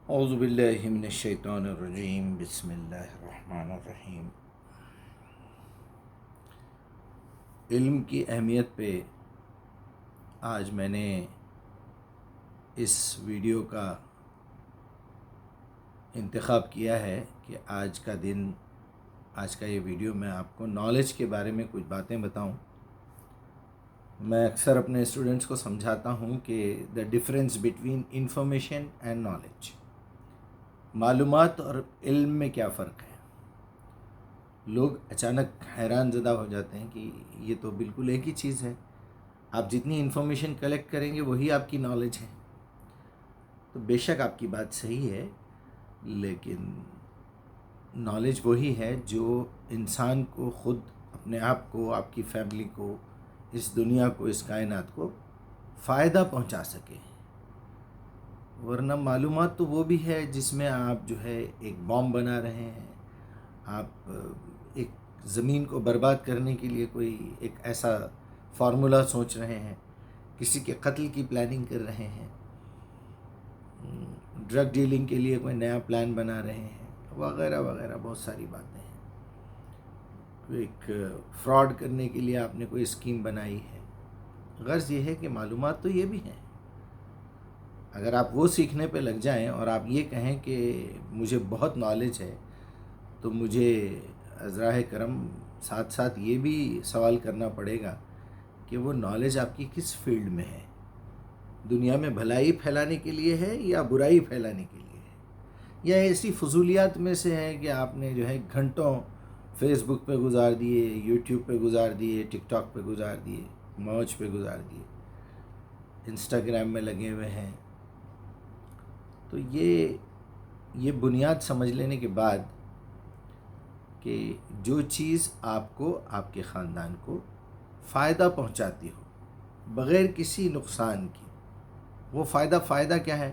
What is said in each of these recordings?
اعوذ باللہ من الشیطان الرجیم، بسم اللہ الرحمن الرحیم۔ علم کی اہمیت پہ آج میں نے اس ویڈیو کا انتخاب کیا ہے کہ آج کا یہ ویڈیو میں آپ کو نالج کے بارے میں کچھ باتیں بتاؤں۔ میں اکثر اپنے اسٹوڈنٹس کو سمجھاتا ہوں کہ the difference between information and knowledge, معلومات اور علم میں کیا فرق ہے۔ لوگ اچانک حیران زدہ ہو جاتے ہیں کہ یہ تو بالکل ایک ہی چیز ہے، آپ جتنی انفارمیشن کلیکٹ کریں گے وہی آپ کی نالج ہے۔ تو بے شک آپ کی بات صحیح ہے، لیکن نالج وہی ہے جو انسان کو خود، اپنے آپ کو، آپ کی فیملی کو، اس دنیا کو، اس کائنات کو فائدہ پہنچا سکے۔ ورنہ معلومات تو وہ بھی ہے جس میں آپ جو ہے ایک بام بنا رہے ہیں، آپ ایک زمین کو برباد کرنے کے لیے کوئی ایک ایسا فارمولا سوچ رہے ہیں، کسی کے قتل کی پلاننگ کر رہے ہیں، ڈرگ ڈیلنگ کے لیے کوئی نیا پلان بنا رہے ہیں، وغیرہ وغیرہ بہت ساری باتیں ہیں۔ ایک فراڈ کرنے کے لیے آپ نے کوئی اسکیم بنائی ہے۔ غرض یہ ہے کہ معلومات تو یہ بھی ہیں۔ اگر آپ وہ سیکھنے پہ لگ جائیں اور آپ یہ کہیں کہ مجھے بہت نالج ہے، تو مجھے عذراہ کرم ساتھ ساتھ یہ بھی سوال کرنا پڑے گا کہ وہ نالج آپ کی کس فیلڈ میں ہے۔ دنیا میں بھلائی پھیلانے کے لیے ہے یا برائی پھیلانے کے لیے ہے، یا ایسی فضولیات میں سے ہے کہ آپ نے جو ہے گھنٹوں فیس بک پہ گزار دیے، یوٹیوب پہ گزار دیے، ٹک ٹاک پہ گزار دیے، موج پہ گزار دیے، انسٹاگرام میں لگے ہوئے ہیں۔ تو یہ بنیاد سمجھ لینے کے بعد کہ جو چیز آپ کو، آپ کے خاندان کو فائدہ پہنچاتی ہو بغیر کسی نقصان کی، وہ فائدہ کیا ہے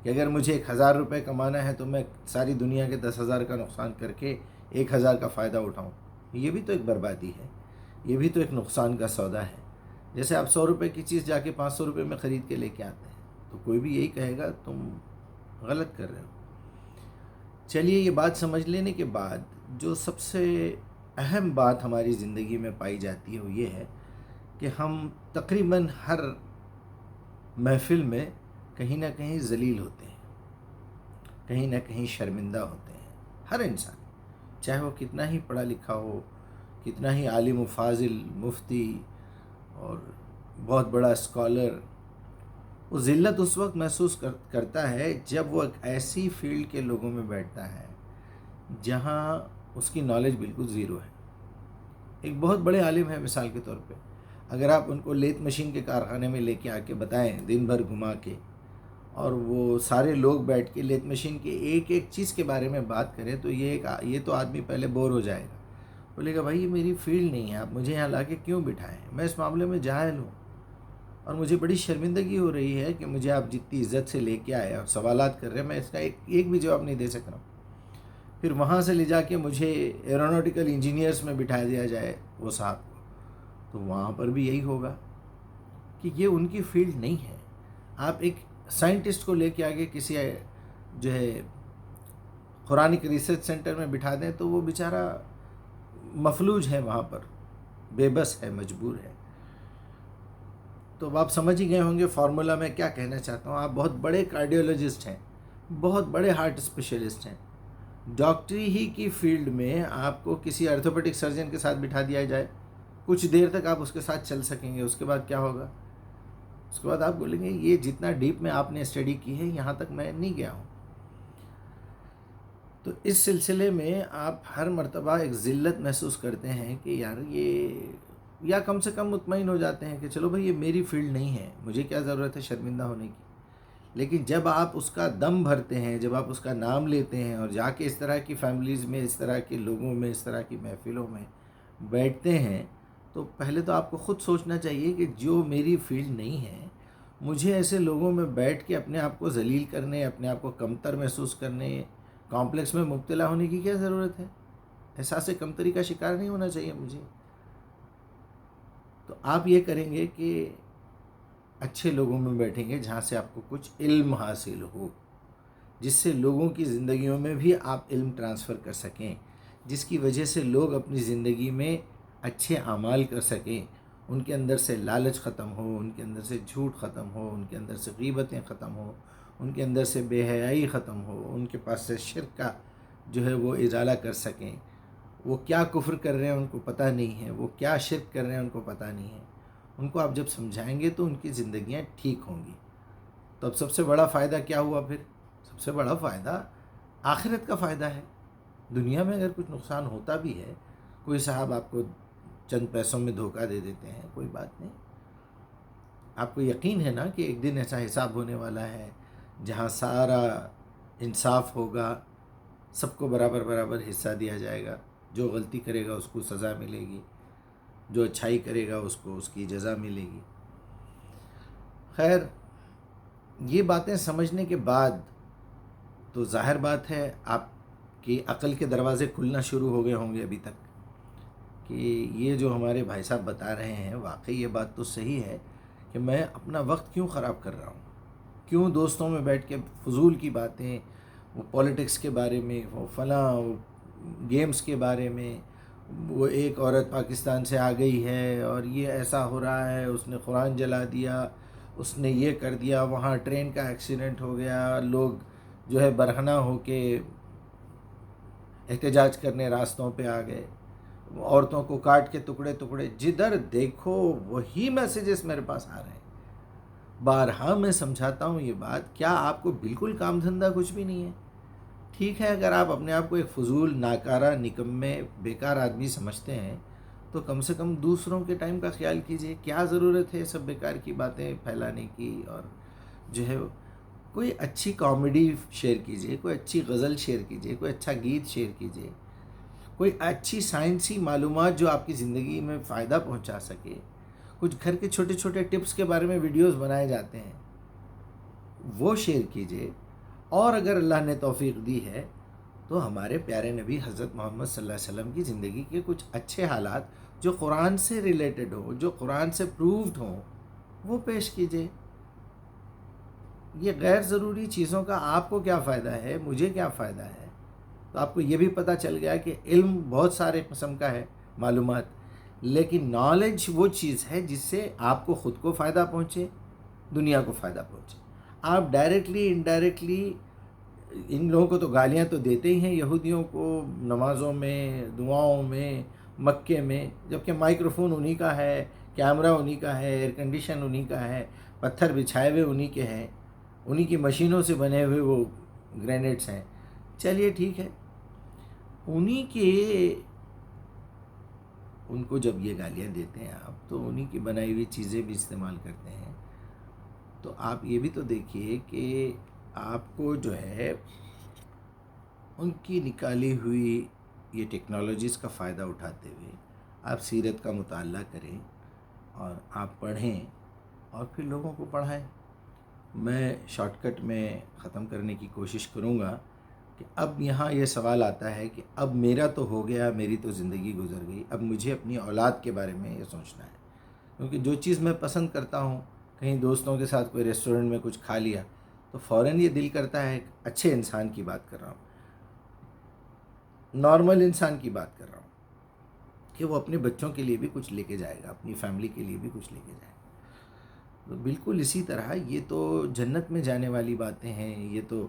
کہ اگر مجھے 1,000 روپے کمانا ہے تو میں ساری دنیا کے 10,000 کا نقصان کر کے 1,000 کا فائدہ اٹھاؤں۔ یہ بھی تو ایک بربادی ہے، یہ بھی تو ایک نقصان کا سودا ہے۔ جیسے آپ 100 روپے کی چیز جا کے 500 روپے میں خرید کے لے کے آتے ہیں، تو کوئی بھی یہی کہے گا تم غلط کر رہے ہو۔ چلیے، یہ بات سمجھ لینے کے بعد جو سب سے اہم بات ہماری زندگی میں پائی جاتی ہے وہ یہ ہے کہ ہم تقریباً ہر محفل میں کہیں نہ کہیں ذلیل ہوتے ہیں، کہیں نہ کہیں شرمندہ ہوتے ہیں۔ ہر انسان، چاہے وہ کتنا ہی پڑھا لکھا ہو، کتنا ہی عالم و فاضل، مفتی اور بہت بڑا اسکالر، وہ ذلت اس وقت محسوس کرتا ہے جب وہ ایک ایسی فیلڈ کے لوگوں میں بیٹھتا ہے جہاں اس کی نالج بالکل زیرو ہے۔ ایک بہت بڑے عالم ہے، مثال کے طور پہ اگر آپ ان کو لیتھ مشین کے کارخانے میں لے کے آ کے بتائیں دن بھر گھما کے، اور وہ سارے لوگ بیٹھ کے لیتھ مشین کے ایک ایک چیز کے بارے میں بات کریں، تو یہ تو آدمی پہلے بور ہو جائے گا، بولے گا بھائی یہ میری فیلڈ نہیں ہے، آپ مجھے یہاں لا کے کیوں بٹھائیں، میں اس معاملے میں جاہل ہوں، اور مجھے بڑی شرمندگی ہو رہی ہے کہ مجھے آپ جتنی عزت سے لے کے آئے اور سوالات کر رہے ہیں، میں اس کا ایک بھی جواب نہیں دے سک رہا ہوں۔ پھر وہاں سے لے جا کے مجھے ایرونوٹیکل انجینئرس میں بٹھا دیا جائے وہ صاحب کو، تو وہاں پر بھی یہی ہوگا کہ یہ ان کی فیلڈ نہیں ہے۔ آپ ایک سائنٹسٹ کو لے کے آگے کسی جو ہے قرآنک ریسرچ سینٹر میں بٹھا دیں تو وہ بیچارہ مفلوج ہے، وہاں پر بے بس ہے، مجبور ہے۔ تو اب آپ سمجھ ہی گئے ہوں گے فارمولا میں کیا کہنا چاہتا ہوں۔ آپ بہت بڑے کارڈیولوجسٹ ہیں، بہت بڑے ہارٹ اسپیشلسٹ ہیں، ڈاکٹری ہی کی فیلڈ میں آپ کو کسی آرتھوپیڈک سرجن کے ساتھ بٹھا دیا جائے، کچھ دیر تک آپ اس کے ساتھ چل سکیں گے، اس کے بعد کیا ہوگا؟ اس کے بعد آپ بولیں گے یہ جتنا ڈیپ میں آپ نے اسٹڈی کی ہے یہاں تک میں نہیں گیا ہوں۔ تو اس سلسلے میں آپ ہر مرتبہ ایک ذلت محسوس کرتے ہیں کہ یار یہ، یا کم سے کم مطمئن ہو جاتے ہیں کہ چلو بھائی یہ میری فیلڈ نہیں ہے، مجھے کیا ضرورت ہے شرمندہ ہونے کی۔ لیکن جب آپ اس کا دم بھرتے ہیں، جب آپ اس کا نام لیتے ہیں اور جا کے اس طرح کی فیملیز میں، اس طرح کے لوگوں میں، اس طرح کی محفلوں میں بیٹھتے ہیں، تو پہلے تو آپ کو خود سوچنا چاہیے کہ جو میری فیلڈ نہیں ہے، مجھے ایسے لوگوں میں بیٹھ کے اپنے آپ کو ذلیل کرنے، اپنے آپ کو کمتر محسوس کرنے، کمپلیکس میں مبتلا ہونے کی کیا ضرورت ہے؟ احساس کمتری کا شکار نہیں ہونا چاہیے مجھے۔ تو آپ یہ کریں گے کہ اچھے لوگوں میں بیٹھیں گے جہاں سے آپ کو کچھ علم حاصل ہو، جس سے لوگوں کی زندگیوں میں بھی آپ علم ٹرانسفر کر سکیں، جس کی وجہ سے لوگ اپنی زندگی میں اچھے اعمال کر سکیں، ان کے اندر سے لالچ ختم ہو، ان کے اندر سے جھوٹ ختم ہو، ان کے اندر سے غیبتیں ختم ہو، ان کے اندر سے بے حیائی ختم ہو، ان کے پاس سے شرک کا جو ہے وہ ازالہ کر سکیں۔ وہ کیا کفر کر رہے ہیں ان کو پتہ نہیں ہے، وہ کیا شرک کر رہے ہیں ان کو پتہ نہیں ہے۔ ان کو آپ جب سمجھائیں گے تو ان کی زندگیاں ٹھیک ہوں گی۔ تو اب سب سے بڑا فائدہ کیا ہوا پھر؟ سب سے بڑا فائدہ آخرت کا فائدہ ہے۔ دنیا میں اگر کچھ نقصان ہوتا بھی ہے، کوئی صاحب آپ کو چند پیسوں میں دھوکہ دے دیتے ہیں، کوئی بات نہیں، آپ کو یقین ہے نا کہ ایک دن ایسا حساب ہونے والا ہے جہاں سارا انصاف ہوگا، سب کو برابر برابر حصہ دیا جائے گا، جو غلطی کرے گا اس کو سزا ملے گی، جو اچھائی کرے گا اس کو اس کی جزا ملے گی۔ خیر، یہ باتیں سمجھنے کے بعد تو ظاہر بات ہے آپ کی عقل کے دروازے کھلنا شروع ہو گئے ہوں گے ابھی تک، کہ یہ جو ہمارے بھائی صاحب بتا رہے ہیں واقعی یہ بات تو صحیح ہے کہ میں اپنا وقت کیوں خراب کر رہا ہوں، کیوں دوستوں میں بیٹھ کے فضول کی باتیں، وہ پولیٹکس کے بارے میں، وہ فلاں گیمز کے بارے میں، وہ ایک عورت پاکستان سے آ گئی ہے اور یہ ایسا ہو رہا ہے، اس نے قرآن جلا دیا، اس نے یہ کر دیا، وہاں ٹرین کا ایکسیڈنٹ ہو گیا، لوگ جو ہے برہنہ ہو کے احتجاج کرنے راستوں پہ آ گئے، عورتوں کو کاٹ کے ٹکڑے ٹکڑے، جدھر دیکھو وہی میسیجز میرے پاس آ رہے ہیں۔ بارہا میں سمجھاتا ہوں یہ بات، کیا آپ کو بالکل کام دھندہ کچھ بھی نہیں ہے؟ ٹھیک ہے، اگر آپ اپنے آپ کو ایک فضول، ناکارہ، نکمے، بیکار آدمی سمجھتے ہیں تو کم سے کم دوسروں کے ٹائم کا خیال کیجئے۔ کیا ضرورت ہے سب بیکار کی باتیں پھیلانے کی؟ اور جو ہے کوئی اچھی کامیڈی شیئر کیجئے، کوئی اچھی غزل شیئر کیجئے، کوئی اچھا گیت شیئر کیجئے، کوئی اچھی سائنسی معلومات جو آپ کی زندگی میں فائدہ پہنچا سکے۔ کچھ گھر کے چھوٹے چھوٹے ٹپس کے بارے میں ویڈیوز بنائے جاتے ہیں، وہ شیئر کیجئے۔ اور اگر اللہ نے توفیق دی ہے تو ہمارے پیارے نبی حضرت محمد صلی اللہ علیہ وسلم کی زندگی کے کچھ اچھے حالات جو قرآن سے ریلیٹڈ ہو، جو قرآن سے پرووڈ ہوں، وہ پیش کیجئے۔ یہ غیر ضروری چیزوں کا آپ کو کیا فائدہ ہے، مجھے کیا فائدہ ہے؟ تو آپ کو یہ بھی پتہ چل گیا کہ علم بہت سارے قسم کا ہے، معلومات، لیکن نالج وہ چیز ہے جس سے آپ کو خود کو فائدہ پہنچے، دنیا کو فائدہ پہنچے۔ آپ ڈائریکٹلی انڈائریکٹلی ان لوگوں کو تو گالیاں تو دیتے ہی ہیں، یہودیوں کو، نمازوں میں، دعاؤں میں، مکے میں، جبکہ مائکروفون انہی کا ہے، کیمرہ انہی کا ہے، ایئر کنڈیشن انہی کا ہے، پتھر بچھائے ہوئے انہی کے ہیں، انہی کی مشینوں سے بنے ہوئے وہ گرینیڈس ہیں۔ چلیے ٹھیک ہے، انہی کے، ان کو جب یہ گالیاں دیتے ہیں آپ تو انہی کی بنائی ہوئی چیزیں بھی استعمال کرتے ہیں، تو آپ یہ بھی تو دیکھیے کہ آپ کو جو ہے ان کی نکالی ہوئی یہ ٹیکنالوجیز کا فائدہ اٹھاتے ہوئے آپ سیرت کا مطالعہ کریں اور آپ پڑھیں اور پھر لوگوں کو پڑھائیں۔ میں شارٹ کٹ میں ختم کرنے کی کوشش کروں گا کہ اب یہاں یہ سوال آتا ہے کہ اب میرا تو ہو گیا، میری تو زندگی گزر گئی، اب مجھے اپنی اولاد کے بارے میں یہ سوچنا ہے، کیونکہ جو چیز میں پسند کرتا ہوں، کہیں دوستوں کے ساتھ کوئی ریسٹورنٹ میں کچھ کھا لیا تو فوراً یہ دل کرتا ہے، ایک اچھے انسان کی بات کر رہا ہوں، نارمل انسان کی بات کر رہا ہوں، کہ وہ اپنے بچوں کے لیے بھی کچھ لے کے جائے گا، اپنی فیملی کے لیے بھی کچھ لے کے جائے گا۔ تو بالکل اسی طرح یہ تو جنت میں جانے والی باتیں ہیں، یہ تو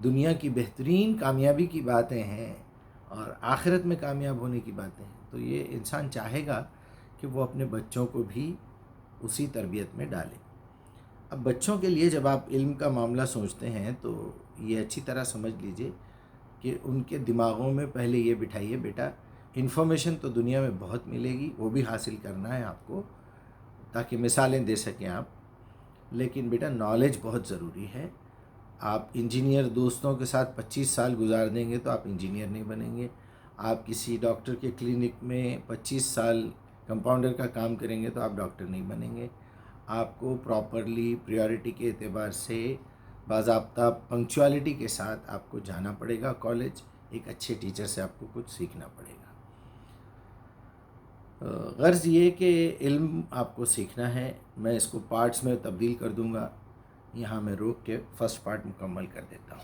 دنیا کی بہترین کامیابی کی باتیں ہیں اور آخرت میں کامیاب ہونے کی باتیں ہیں۔ تو یہ انسان چاہے گا کہ وہ اپنے بچوں کو بھی اسی تربیت میں ڈالے۔ اب بچوں کے لیے جب آپ علم کا معاملہ سوچتے ہیں تو یہ اچھی طرح سمجھ لیجئے کہ ان کے دماغوں میں پہلے یہ بٹھائیے، بیٹا انفارمیشن تو دنیا میں بہت ملے گی، وہ بھی حاصل کرنا ہے آپ کو تاکہ مثالیں دے سکیں آپ، لیکن بیٹا نالج بہت ضروری ہے۔ آپ انجینئر دوستوں کے ساتھ 25 سال گزار دیں گے تو آپ انجینئر نہیں بنیں گے۔ آپ کسی ڈاکٹر کے کلینک میں 25 سال کمپاؤنڈر کا کام کریں گے تو آپ ڈاکٹر نہیں بنیں گے۔ آپ کو پراپرلی پریورٹی کے اعتبار سے باضابطہ پنکچوالٹی کے ساتھ آپ کو جانا پڑے گا کالج، ایک اچھے ٹیچر سے آپ کو کچھ سیکھنا پڑے گا۔ غرض یہ کہ علم آپ کو سیکھنا ہے، میں اس کو پارٹس میں تبدیل کر دوں گا، یہاں میں روک کے فرسٹ پارٹ مکمل کر دیتا ہوں۔